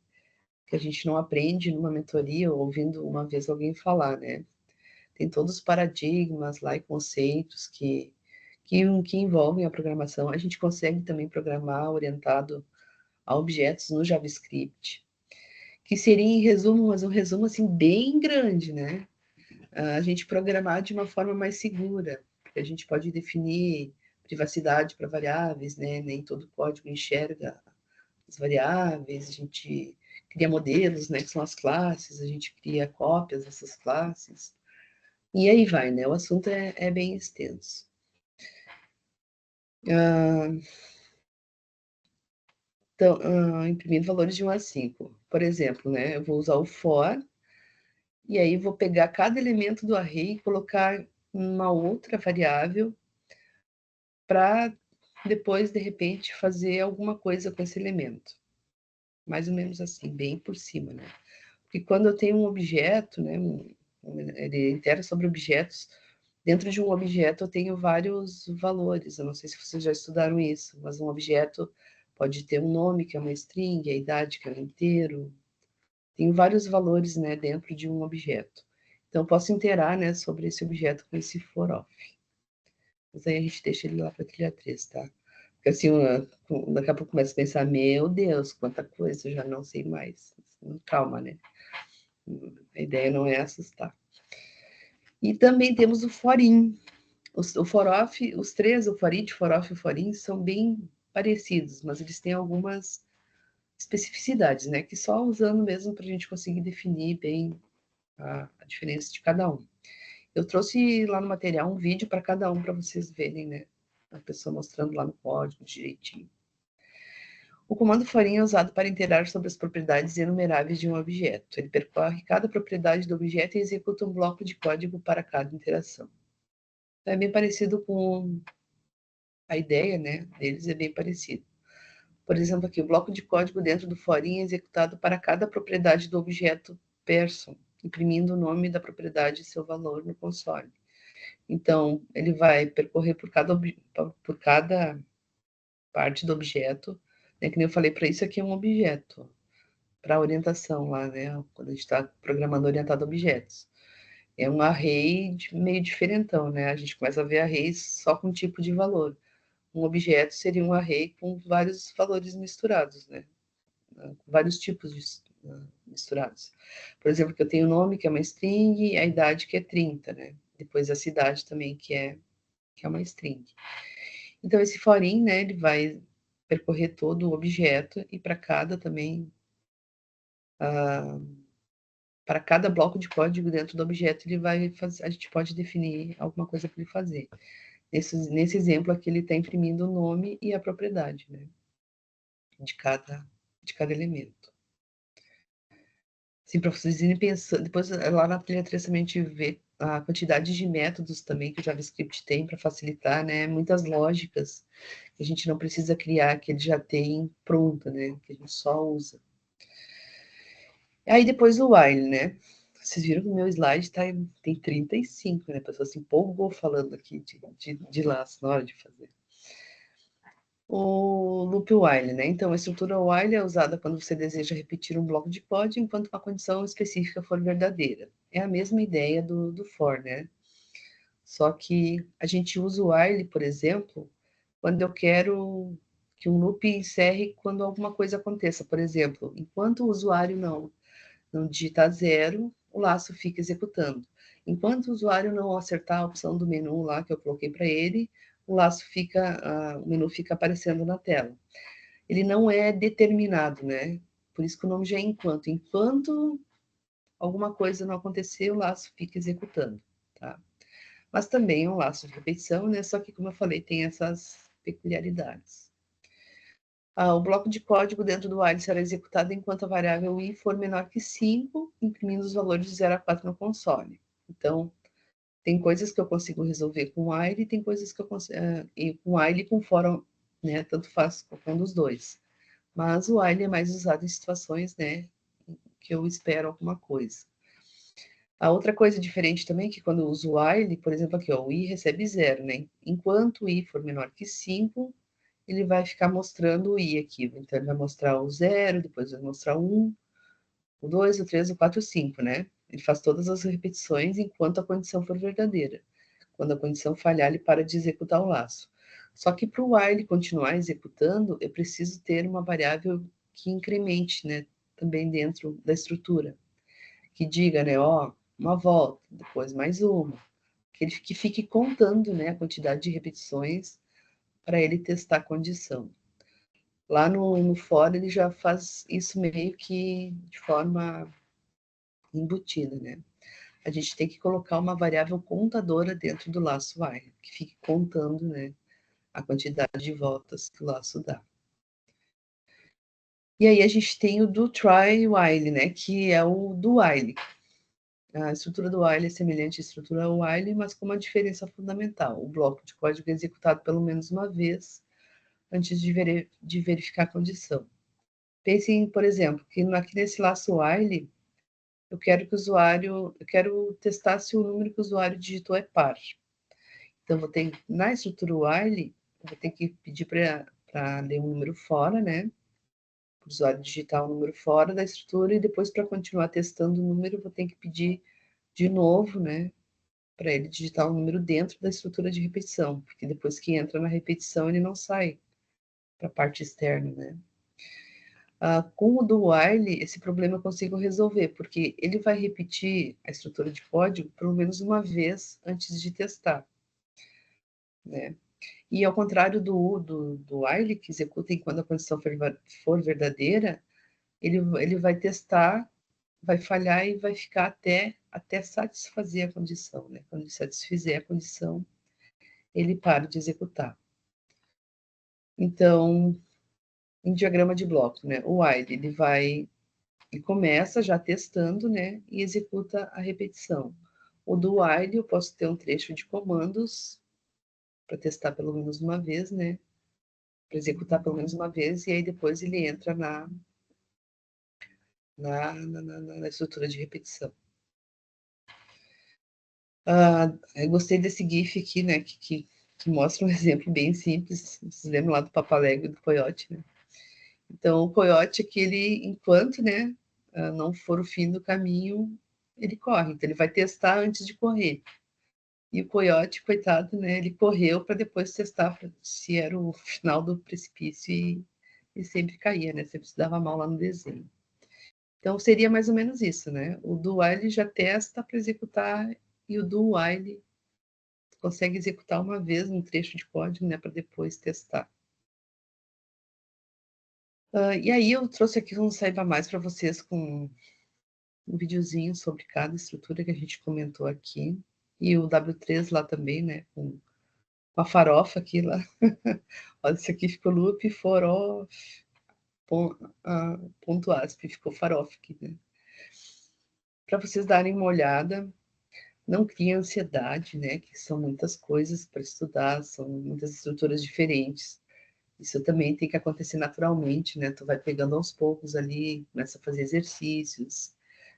a gente não aprende numa mentoria ouvindo uma vez alguém falar, né? Tem todos os paradigmas lá e conceitos que envolvem a programação. A gente consegue também programar orientado a objetos no JavaScript, que seria em resumo, mas um resumo assim bem grande, né? A gente programar de uma forma mais segura, porque a gente pode definir privacidade para variáveis, né? Nem todo código enxerga as variáveis, a gente cria modelos, né? Que são as classes, a gente cria cópias dessas classes. E aí vai, né? O assunto é bem extenso. Então, imprimindo valores de 1 a 5. Por exemplo, né? Eu vou usar o for, e aí vou pegar cada elemento do array e colocar uma outra variável para depois, de repente, fazer alguma coisa com esse elemento. Mais ou menos assim, bem por cima, né? Porque quando eu tenho um objeto, né? Ele itera sobre objetos. Dentro de um objeto eu tenho vários valores. Eu não sei se vocês já estudaram isso, mas um objeto pode ter um nome, que é uma string, a idade, que é um inteiro, Tem vários valores, né, dentro de um objeto. Então, eu posso interar, né, sobre esse objeto com esse for off. Mas aí a gente deixa ele lá para trilha 3, tá? Porque assim, daqui a pouco começa a pensar, meu Deus, quanta coisa, eu já não sei mais. Calma, né? A ideia não é assustar. E também temos o forim. O for off, os três, o forit, o for off e o forim, são bem parecidos, mas eles têm algumas especificidades, né? Que só usando mesmo para a gente conseguir definir bem a diferença de cada um. Eu trouxe lá no material um vídeo para cada um para vocês verem, né? A pessoa mostrando lá no código direitinho. O comando forim é usado para iterar sobre as propriedades enumeráveis de um objeto. Ele percorre cada propriedade do objeto e executa um bloco de código para cada interação. É bem parecido com a ideia, né? Deles é bem parecido. Por exemplo, aqui, o bloco de código dentro do forim é executado para cada propriedade do objeto person, imprimindo o nome da propriedade e seu valor no console. Então, ele vai percorrer por cada parte do objeto, né? Que nem eu falei, para isso aqui é um objeto, para orientação lá, né? Quando a gente está programando orientado a objetos. É um array meio diferentão, né? A gente começa a ver arrays só com tipo de valor. Um objeto seria um array com vários valores misturados, né? Vários tipos misturados. Por exemplo, que eu tenho o nome, que é uma string, a idade, que é 30, né? Depois a cidade também, que é uma string. Então, esse forim, né, ele vai percorrer todo o objeto e para cada também, para cada bloco de código dentro do objeto, ele vai fazer, a gente pode definir alguma coisa para ele fazer. Nesse exemplo aqui, ele está imprimindo o nome e a propriedade, né, de cada elemento. Assim, para vocês irem pensando, depois lá na trilha 3 também a gente vê a quantidade de métodos também que o JavaScript tem para facilitar, né, muitas lógicas que a gente não precisa criar, que ele já tem pronta, né, que a gente só usa. Aí depois o while, né, vocês viram que o meu slide tem 35, né, a pessoa se empolgou falando aqui de laço na hora de fazer. O loop while, né? Então, a estrutura while é usada quando você deseja repetir um bloco de código enquanto uma condição específica for verdadeira. É a mesma ideia do for, né? Só que a gente usa o while, por exemplo, quando eu quero que um loop encerre quando alguma coisa aconteça. Por exemplo, enquanto o usuário não digitar 0, o laço fica executando. Enquanto o usuário não acertar a opção do menu lá que eu coloquei para ele, o menu fica aparecendo na tela. Ele não é determinado, né? Por isso que o nome já é enquanto. Enquanto alguma coisa não acontecer, o laço fica executando, tá? Mas também é um laço de repetição, né? Só que, como eu falei, tem essas peculiaridades. O bloco de código dentro do while será executado enquanto a variável i for menor que 5, imprimindo os valores de 0 a 4 no console. Então, tem coisas que eu consigo resolver com while, tem coisas que eu consigo... com while e com for, né? Tanto faz qualquer um dos dois. Mas o while é mais usado em situações, né? Que eu espero alguma coisa. A outra coisa diferente também é que quando eu uso o while, por exemplo, aqui, ó, o i recebe 0, né? Enquanto o i for menor que 5, ele vai ficar mostrando o i aqui. Então, ele vai mostrar o 0, depois vai mostrar o 1, o 2, o 3, o 4, o 5, né? Ele faz todas as repetições enquanto a condição for verdadeira. Quando a condição falhar, ele para de executar o laço. Só que para o while continuar executando, eu preciso ter uma variável que incremente, né? Também dentro da estrutura. Que diga, né? Ó, uma volta, depois mais uma. Que fique contando, né? A quantidade de repetições para ele testar a condição. Lá no for, ele já faz isso meio que de forma embutida, né? A gente tem que colocar uma variável contadora dentro do laço while, que fique contando, né, a quantidade de voltas que o laço dá. E aí a gente tem o do try while, né, que é o do while. A estrutura do while é semelhante à estrutura while, mas com uma diferença fundamental. O bloco de código é executado pelo menos uma vez antes de verificar a condição. Pensem, por exemplo, que aqui nesse laço while, eu quero testar se o número que o usuário digitou é par. Então, na estrutura while, eu vou ter que pedir para ler um número fora, né? o usuário digitar o número fora da estrutura e depois, para continuar testando o número, vou ter que pedir de novo, né, para ele digitar o número dentro da estrutura de repetição, porque depois que entra na repetição, ele não sai para a parte externa, né. Com o do while, esse problema eu consigo resolver, porque ele vai repetir a estrutura de código pelo menos uma vez antes de testar, né. E ao contrário do while, que executa enquanto a condição for verdadeira, ele vai testar, vai falhar e vai ficar até satisfazer a condição, né. Quando ele satisfizer a condição, ele para de executar. Então, em diagrama de bloco, né, o while, ele começa já testando, né, e executa a repetição. O do while, eu posso ter um trecho de comandos para testar pelo menos uma vez, né, para executar pelo menos uma vez, e aí depois ele entra na estrutura de repetição. Eu gostei desse GIF aqui, né, que mostra um exemplo bem simples. Vocês lembram lá do Papalégua e do Coiote, né? Então, o Coiote é que ele, enquanto, né, não for o fim do caminho, ele corre. Então, ele vai testar antes de correr. E o Coiote, coitado, né, ele correu para depois testar se era o final do precipício e sempre caía, né? Sempre se dava mal lá no desenho. Então, seria mais ou menos isso, né? O do while já testa para executar e o do while consegue executar uma vez um trecho de código, né, para depois testar. E aí eu trouxe aqui um Saiba Mais para vocês com um videozinho sobre cada estrutura que a gente comentou aqui. E o W3 lá também, né, com a farofa aqui lá. Olha, isso aqui ficou loop for off, ponto ASP, ficou farofa aqui, né? Para vocês darem uma olhada, não criem ansiedade, né? Que são muitas coisas para estudar, são muitas estruturas diferentes. Isso também tem que acontecer naturalmente, né? Tu vai pegando aos poucos ali, começa a fazer exercícios.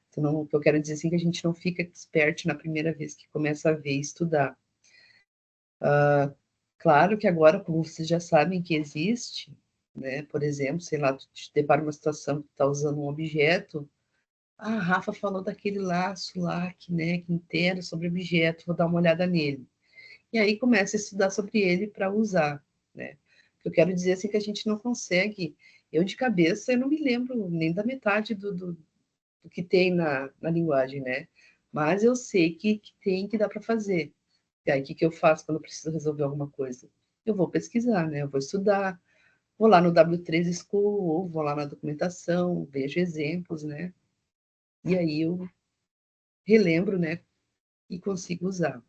Então, o que eu quero dizer assim, que a gente não fica expert na primeira vez que começa a ver e estudar. Claro que agora, como vocês já sabem que existe, né? Por exemplo, sei lá, tu te depara uma situação que tu tá usando um objeto. A Rafa falou daquele laço lá, que, né, que inteiro sobre objeto, vou dar uma olhada nele. E aí começa a estudar sobre ele para usar, né? Eu quero dizer assim que a gente não consegue, eu de cabeça, eu não me lembro nem da metade do que tem na linguagem, né? Mas eu sei que tem, que dá para fazer. E aí, o que eu faço quando eu preciso resolver alguma coisa? Eu vou pesquisar, né? Eu vou estudar, vou lá no W3 School, ou vou lá na documentação, vejo exemplos, né? E aí eu relembro, né? E consigo usar.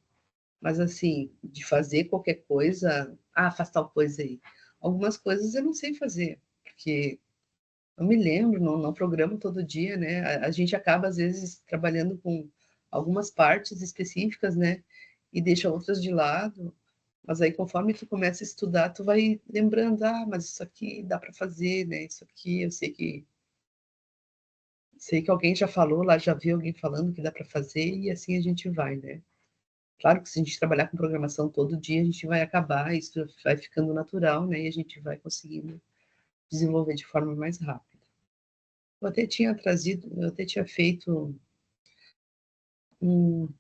Mas assim, de fazer qualquer coisa, faz tal coisa aí. Algumas coisas eu não sei fazer, porque eu me lembro, não programo todo dia, né? A gente acaba, às vezes, trabalhando com algumas partes específicas, né? E deixa outras de lado. Mas aí, conforme tu começa a estudar, tu vai lembrando, mas isso aqui dá para fazer, né? Isso aqui eu sei que alguém já falou lá, já viu alguém falando que dá para fazer, e assim a gente vai, né? Claro que se a gente trabalhar com programação todo dia, a gente vai acabar, isso vai ficando natural, né? E a gente vai conseguindo desenvolver de forma mais rápida. Eu até tinha feito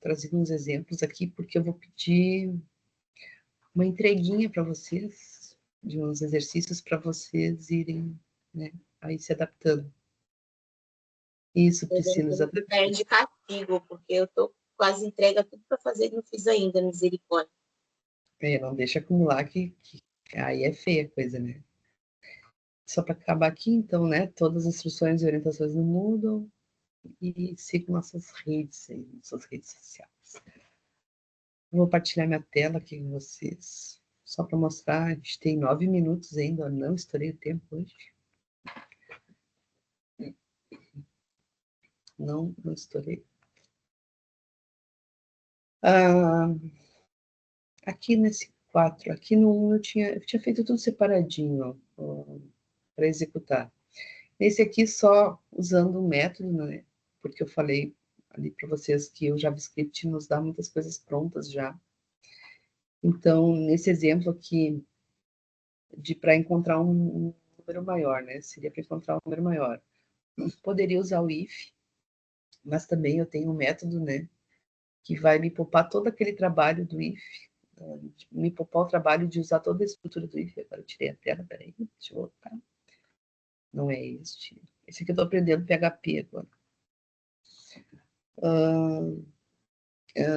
trazido uns exemplos aqui, porque eu vou pedir uma entreguinha para vocês, de uns exercícios para vocês irem, né, aí se adaptando. Isso, Priscila, É de castigo, porque eu tô quase entrega tudo para fazer e não fiz ainda, misericórdia. Não deixa acumular que aí é feia a coisa, né? Só para acabar aqui, então, né? Todas as instruções e orientações no Moodle e sigam nossas redes aí, nossas redes sociais. Vou partilhar minha tela aqui com vocês, só para mostrar. A gente tem 9 minutos ainda, não estourei o tempo hoje. Não estourei. Aqui nesse 4, aqui no 1 eu tinha feito tudo separadinho para executar. Nesse aqui só usando um método, né? Porque eu falei ali para vocês que o JavaScript nos dá muitas coisas prontas já. Então, nesse exemplo aqui, para encontrar um número maior, né? Seria para encontrar um número maior. Poderia usar o if, mas também eu tenho um método, né? Que vai me poupar todo aquele trabalho do if, me poupar o trabalho de usar toda a estrutura do if. Agora eu tirei a tela, peraí, deixa eu voltar. Não é este. Esse aqui eu estou aprendendo PHP agora.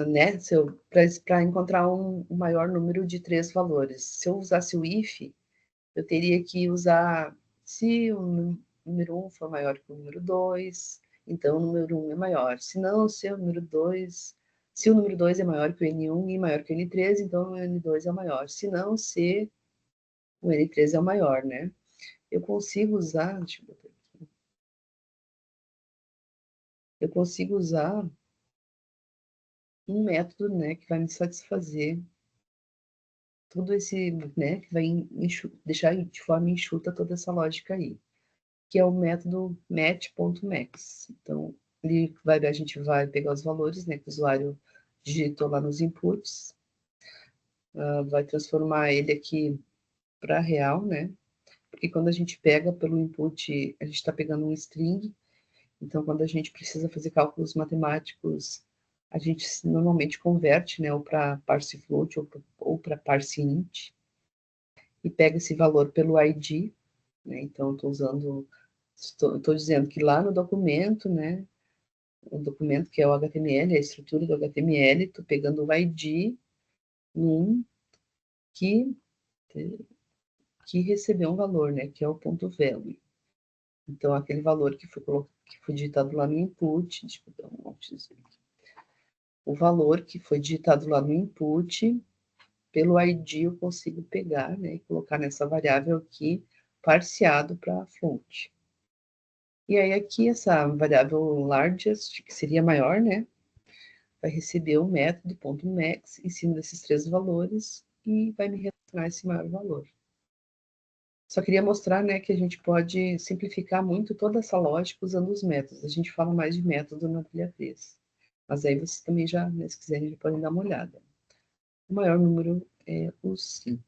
Né? Para encontrar um maior número de 3 valores. Se eu usasse o if, eu teria que usar, se o número 1 for maior que o número 2, então o número 1 é maior. Se não, se o número 2 é maior que o N1 e maior que o N3, então o N2 é o maior. Se não, se o N3 é o maior, né? Eu consigo usar, deixa eu botar aqui. Eu consigo usar um método, né, que vai me satisfazer tudo esse, né, que vai deixar de forma enxuta toda essa lógica aí, que é o método match.max. Então, a gente vai pegar os valores, né, que o usuário digitou lá nos inputs, vai transformar ele aqui para real, né, porque quando a gente pega pelo input, a gente está pegando um string, então quando a gente precisa fazer cálculos matemáticos, a gente normalmente converte, né, ou para parse float ou para parse int, e pega esse valor pelo ID, né? Então, estou dizendo que lá no documento, né, o documento que é o HTML, a estrutura do HTML, estou pegando o ID num que recebeu um valor, né, que é o ponto value. Então, aquele valor que foi digitado lá no input, deixa eu dar um altzinho aqui. O valor que foi digitado lá no input, pelo ID eu consigo pegar, né, e colocar nessa variável aqui, parseado para float. E aí aqui essa variável largest, que seria maior, né, vai receber o método .max em cima desses 3 valores e vai me retornar esse maior valor. Só queria mostrar, né, que a gente pode simplificar muito toda essa lógica usando os métodos. A gente fala mais de método na trilha 3. Mas aí vocês também já, né, se quiserem, já podem dar uma olhada. O maior número é o 5.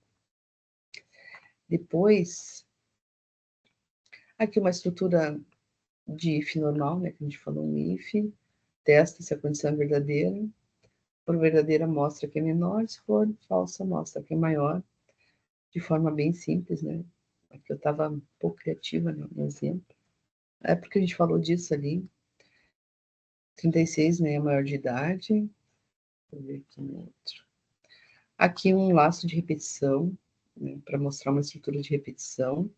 Depois, aqui uma estrutura de if normal, né, que a gente falou um if, testa se a condição é verdadeira. Se for verdadeira, mostra que é menor, se for falsa, mostra que é maior, de forma bem simples, né? Aqui eu estava um pouco criativa no exemplo. É porque a gente falou disso ali. 36, né, é maior de idade. Deixa eu ver aqui no outro. Aqui um laço de repetição, né, para mostrar uma estrutura de repetição.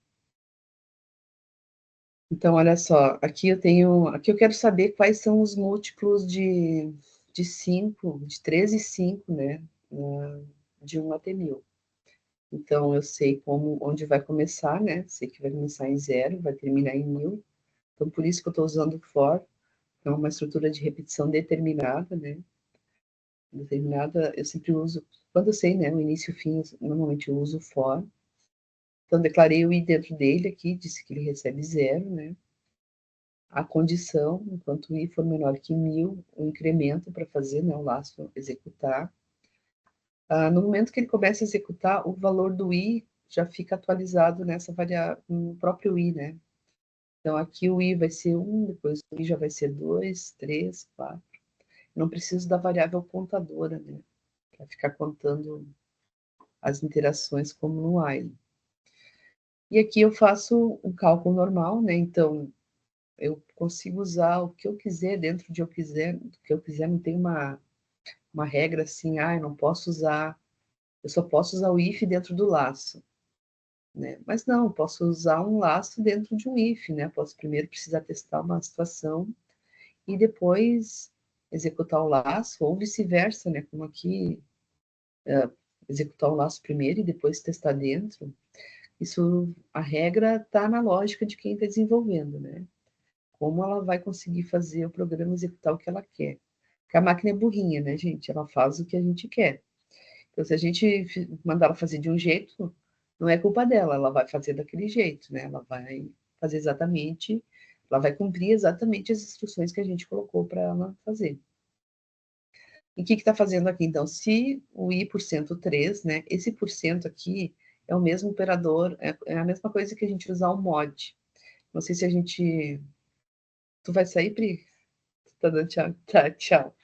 Então, olha só, aqui eu quero saber quais são os múltiplos de 5, de 13 e 5, né, de 1 até 1000. Então, eu sei onde vai começar, né, sei que vai começar em 0, vai terminar em 1000. Então, por isso que eu estou usando o for, é uma estrutura de repetição determinada, né, eu sempre uso, quando eu sei, né, o início e o fim, normalmente eu uso o for. Então, declarei o i dentro dele aqui, disse que ele recebe 0, né, a condição, enquanto o i for menor que 1000, o incremento para fazer, né, o laço executar. No momento que ele começa a executar, o valor do i já fica atualizado nessa variável, no próprio i, né? Então, aqui o i vai ser 1, depois o i já vai ser 2, 3, 4. Não preciso da variável contadora, né? Para ficar contando as interações como no while. E aqui eu faço um cálculo normal, né? Então, eu consigo usar o que eu quiser dentro do que eu quiser, não tem uma regra assim, eu não posso usar, eu só posso usar o if dentro do laço, né? Mas não, posso usar um laço dentro de um if, né? Posso primeiro precisar testar uma situação e depois executar o laço, ou vice-versa, né? Como aqui, executar o laço primeiro e depois testar dentro. Isso, a regra está na lógica de quem está desenvolvendo, né? Como ela vai conseguir fazer o programa executar o que ela quer. Porque a máquina é burrinha, né, gente? Ela faz o que a gente quer. Então, se a gente mandar ela fazer de um jeito, não é culpa dela, ela vai fazer daquele jeito, né? Ela vai fazer exatamente, ela vai cumprir exatamente as instruções que a gente colocou para ela fazer. E o que está fazendo aqui, então? Se o i por cento 3, né? Esse por cento aqui é o mesmo operador, é a mesma coisa que a gente usar o mod. Não sei se a gente... Tu vai sair, Pri? Tá dando tchau. Tá, tchau.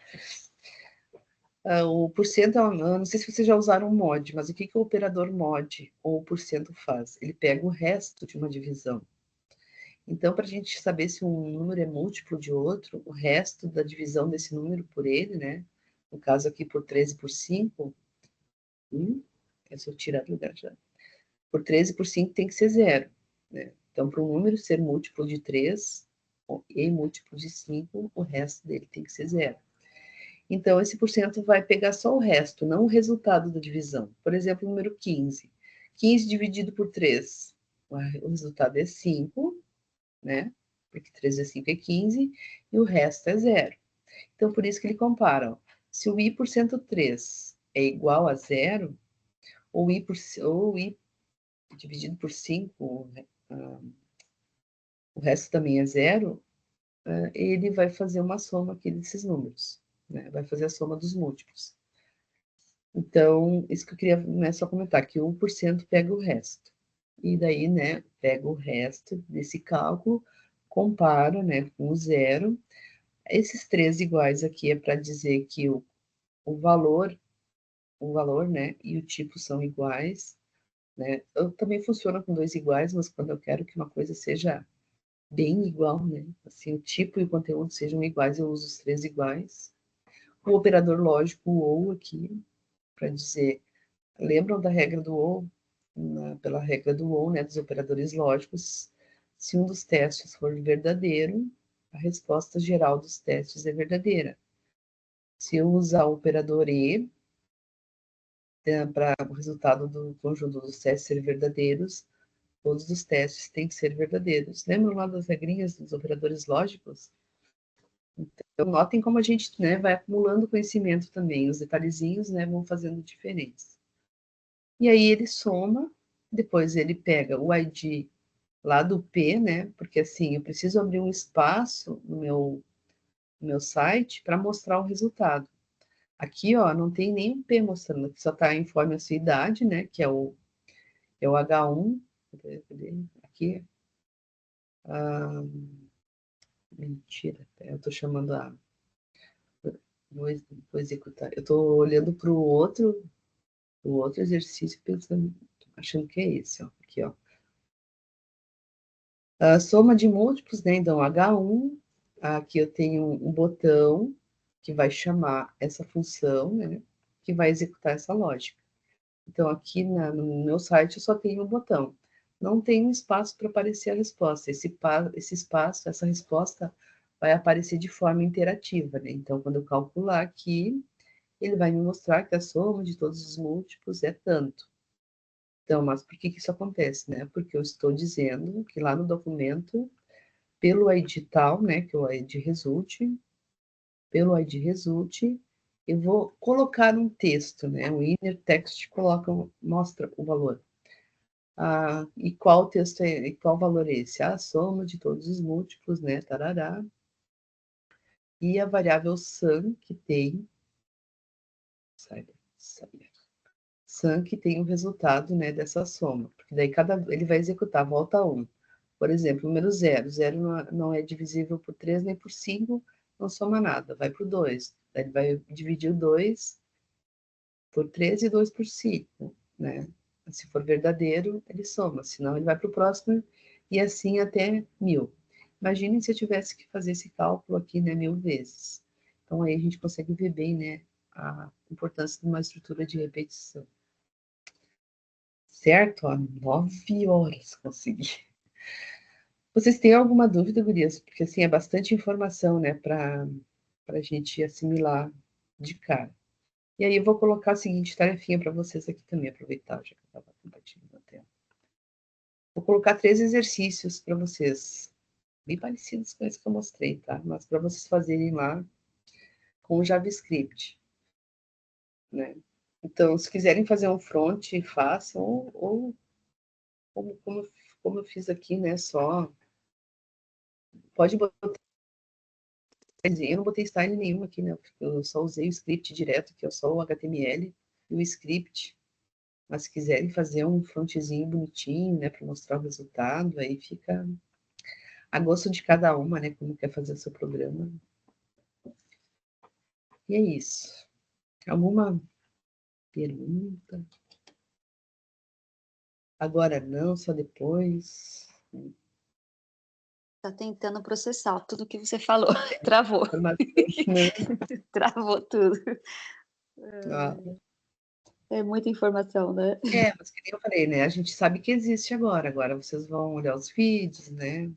O porcento, não sei se vocês já usaram mod, mas o que o operador mod ou porcento faz? Ele pega o resto de uma divisão. Então, para a gente saber se um número é múltiplo de outro, o resto da divisão desse número por ele, né? No caso aqui, por 13 por 5, é só tirar do lugar já. Por 13 por 5 tem que ser zero, né? Então, para um número ser múltiplo de 3 e múltiplo de 5, o resto dele tem que ser zero. Então, esse porcento vai pegar só o resto, não o resultado da divisão. Por exemplo, o número 15. 15 dividido por 3, o resultado é 5, né? Porque 3 vezes 5 é 15, e o resto é zero. Então, por isso que ele compara. Ó. Se o i por cento 3 é igual a zero, ou i dividido por 5, o resto também é zero, ele vai fazer uma soma aqui desses números, né? Vai fazer a soma dos múltiplos. Então, isso que eu queria, né, só comentar, que 1% pega o resto. E daí, né, pega o resto desse cálculo, compara, né, com o zero. Esses 3 iguais aqui é para dizer que o valor, né, e o tipo são iguais, né? Eu também funciona com 2 iguais, mas quando eu quero que uma coisa seja bem igual, né? Assim, o tipo e o conteúdo sejam iguais, eu uso os 3 iguais. O operador lógico, o ou aqui, para dizer, lembram da regra do ou? Pela regra do ou, né, dos operadores lógicos, se um dos testes for verdadeiro, a resposta geral dos testes é verdadeira. Se eu usar o operador e, para o resultado do conjunto dos testes ser verdadeiros, todos os testes têm que ser verdadeiros. Lembram lá das regrinhas dos operadores lógicos? Então, notem como a gente, né, vai acumulando conhecimento também. Os detalhezinhos, né, vão fazendo diferença. E aí ele soma, depois ele pega o ID lá do P, né? Porque assim, eu preciso abrir um espaço no meu site para mostrar o resultado. Aqui, ó, não tem nenhum P mostrando, aqui só está informe a sua idade, né? Que é o H1. Aqui. Mentira, eu estou chamando a. Vou executar. Eu estou olhando para o outro exercício, pensando, achando que é esse, ó. Aqui, ó. A soma de múltiplos, né? Então, H1, aqui eu tenho um botão que vai chamar essa função, né? Que vai executar essa lógica. Então, aqui no meu site eu só tenho um botão. Não tem um espaço para aparecer a resposta. Esse espaço, essa resposta vai aparecer de forma interativa, né? Então, quando eu calcular aqui, ele vai me mostrar que a soma de todos os múltiplos é tanto. Então, mas por que isso acontece, né? Porque eu estou dizendo que lá no documento, pelo ID tal, né, que é o ID result, pelo ID result, eu vou colocar um texto, né? O inner text mostra o valor. E qual texto é, e qual valor é esse? A soma de todos os múltiplos, né? Tarará. E a variável sum que tem, sum que tem o resultado, né, dessa soma. Porque daí ele vai executar, volta 1. Por exemplo, número 0. 0 não é divisível por 3 nem por 5, não soma nada, vai para o 2. Daí ele vai dividir o 2 por 3 e 2 por 5, né? Se for verdadeiro, ele soma, senão ele vai para o próximo e assim até 1000. Imaginem se eu tivesse que fazer esse cálculo aqui, né, 1000 vezes. Então aí a gente consegue ver bem, né, a importância de uma estrutura de repetição. Certo? Ó, 9 horas consegui. Vocês têm alguma dúvida, gurias? Porque assim é bastante informação, né, para a gente assimilar de cara. E aí eu vou colocar a seguinte tarefinha para vocês aqui também, aproveitar já que eu estava compartilhando a tela. Vou colocar 3 exercícios para vocês, bem parecidos com esse que eu mostrei, tá? Mas para vocês fazerem lá com o JavaScript, né? Então, se quiserem fazer um front, façam, ou como eu fiz aqui, né? Só pode botar. Eu não botei style nenhum aqui, né? Eu só usei o script direto, que é só o HTML e o script. Mas se quiserem fazer um frontzinho bonitinho, né, para mostrar o resultado, aí fica a gosto de cada uma, né, como quer fazer o seu programa. E é isso. Alguma pergunta? Agora não, só depois. Tá tentando processar tudo que você falou. Travou. Né? Travou tudo. Ah. É muita informação, né? Mas que nem eu falei, né? A gente sabe que existe agora. Agora vocês vão olhar os vídeos, né?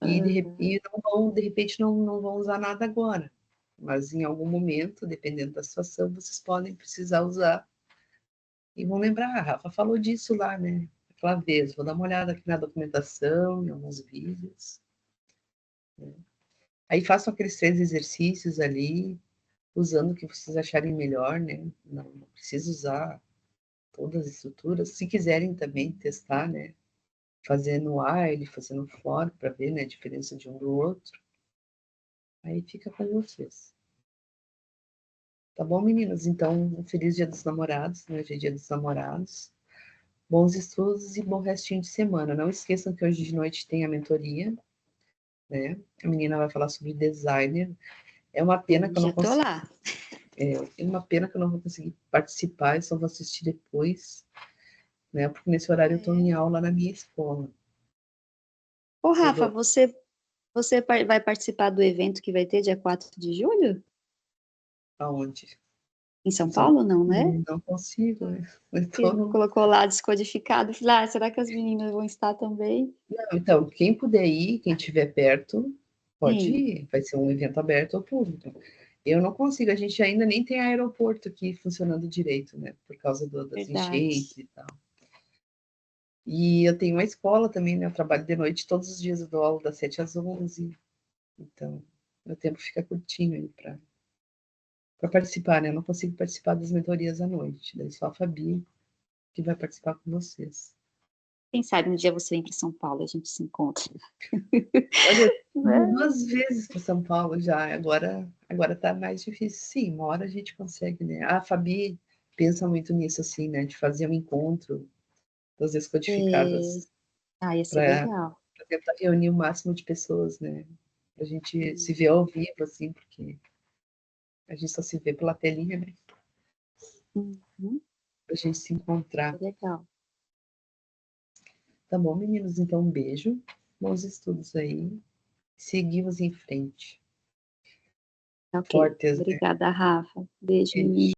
E não vão, de repente, não vão usar nada agora. Mas em algum momento, dependendo da situação, vocês podem precisar usar. E vão lembrar, a Rafa falou disso lá, né? Aquela vez, vou dar uma olhada aqui na documentação, em alguns vídeos. Né? Aí façam aqueles 3 exercícios ali, usando o que vocês acharem melhor, né? Não precisa usar todas as estruturas. Se quiserem também testar, né? Fazendo while, fazendo for, para ver, né, a diferença de um do outro. Aí fica com vocês. Tá bom, meninas? Então, um feliz Dia dos Namorados, né? Hoje é Dia dos Namorados. Bons estudos e bom restinho de semana. Não esqueçam que hoje de noite tem a mentoria, né? A menina vai falar sobre designer. É uma pena que eu não consigo. Já tô lá. É uma pena que eu não vou conseguir participar, eu só vou assistir depois, né? Porque nesse horário eu tô em aula na minha escola. Ô, Rafa, você vai participar do evento que vai ter dia 4 de julho? Aonde? Em São Paulo, não, né? Não consigo, né? Não colocou lá descodificado. Falei, será que as meninas vão estar também? Não, então, quem puder ir, quem estiver perto, pode ir. Vai ser um evento aberto ao público. Eu não consigo, a gente ainda nem tem aeroporto aqui funcionando direito, né? Por causa das enchentes e tal. E eu tenho uma escola também, né? Eu trabalho de noite, todos os dias eu dou aula das 7 às 11. Então, meu tempo fica curtinho aí para participar, né? Eu não consigo participar das mentorias à noite. Daí só a Fabi que vai participar com vocês. Quem sabe um dia você vem para São Paulo, a gente se encontra. Olha, 2 vezes para São Paulo já, agora tá mais difícil. Sim, uma hora a gente consegue, né? A Fabi pensa muito nisso, assim, né? De fazer um encontro das descodificadas Ia ser legal. Para tentar reunir o máximo de pessoas, né? Pra gente se ver ao vivo, assim, porque a gente só se vê pela telinha, né? Pra gente se encontrar. Legal. Tá bom, meninos? Então, um beijo. Bons estudos aí. Seguimos em frente. Ok. Fortes, né? Obrigada, Rafa. Beijo, menina.